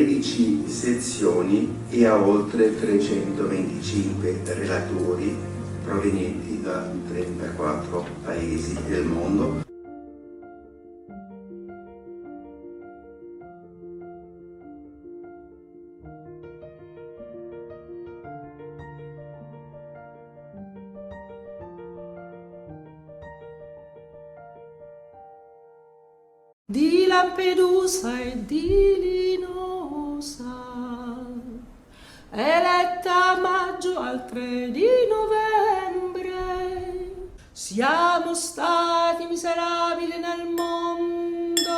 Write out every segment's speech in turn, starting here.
13 sezioni e a oltre 325 relatori provenienti da 34 paesi del mondo. Di Lampedusa e di Linosa, eletta a maggio al 3 di novembre, siamo stati miserabili nel mondo,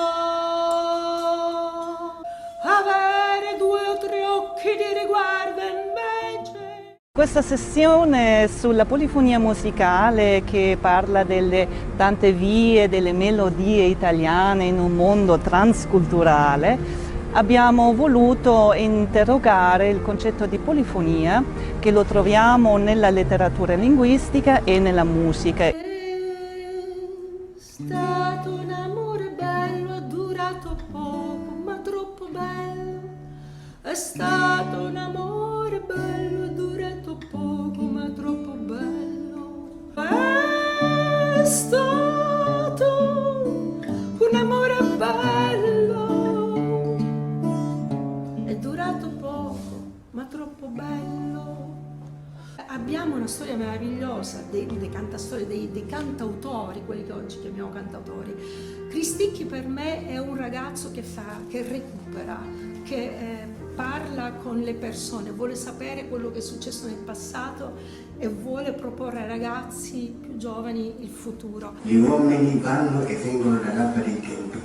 avere 2 o 3 occhi di riguardo invece. Questa sessione sulla polifonia musicale che parla delle tante vie, delle melodie italiane in un mondo transculturale, abbiamo voluto interrogare il concetto di polifonia che lo troviamo nella letteratura linguistica e nella musica. È stato un amore bello, è durato poco, ma troppo bello. È stato un amore bello, è durato poco, ma troppo bello. È stato un amore bello, è durato poco, ma troppo bello. Abbiamo una storia meravigliosa dei cantastorie, dei cantautori, quelli che oggi chiamiamo cantautori. Cristicchi per me è un ragazzo che recupera, che parla con le persone, vuole sapere quello che è successo nel passato e vuole proporre ai ragazzi più giovani il futuro. Gli uomini vanno e vengono da gamba dei tempi,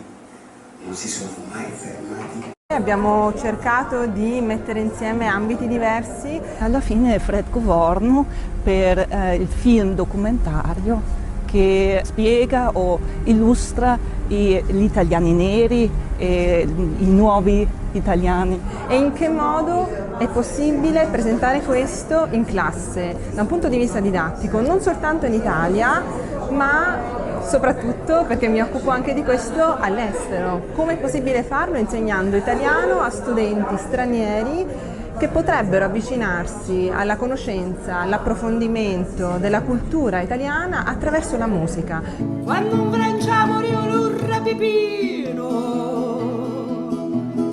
non si sono mai fermati. Abbiamo cercato di mettere insieme ambiti diversi. Alla fine Fred Covorno per il film documentario che spiega o illustra gli italiani neri e i nuovi italiani. E in che modo è possibile presentare questo in classe, da un punto di vista didattico, non soltanto in Italia, ma soprattutto, perché mi occupo anche di questo, all'estero. Come è possibile farlo? Insegnando italiano a studenti stranieri che potrebbero avvicinarsi alla conoscenza, all'approfondimento della cultura italiana attraverso la musica. Quando un branciamo rivolurra pipino.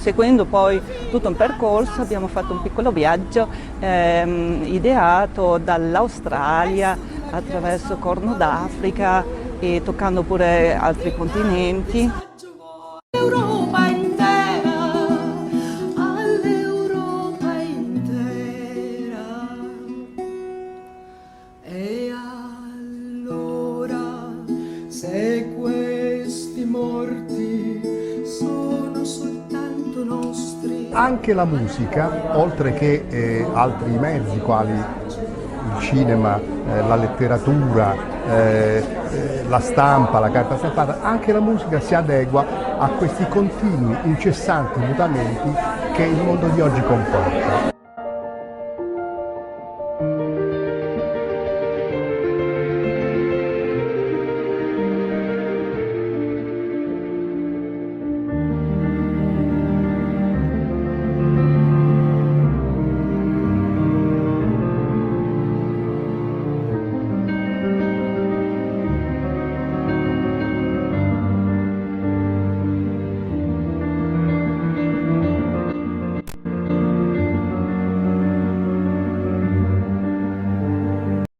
Seguendo poi tutto un percorso abbiamo fatto un piccolo viaggio ideato dall'Australia attraverso Corno d'Africa e toccando pure altri continenti. Europa intera, all'Europa intera. E allora, se questi morti sono soltanto nostri. Anche la musica, oltre che altri mezzi quali il cinema, la letteratura, la stampa, la carta stampata, anche la musica si adegua a questi continui, incessanti mutamenti che il mondo di oggi comporta.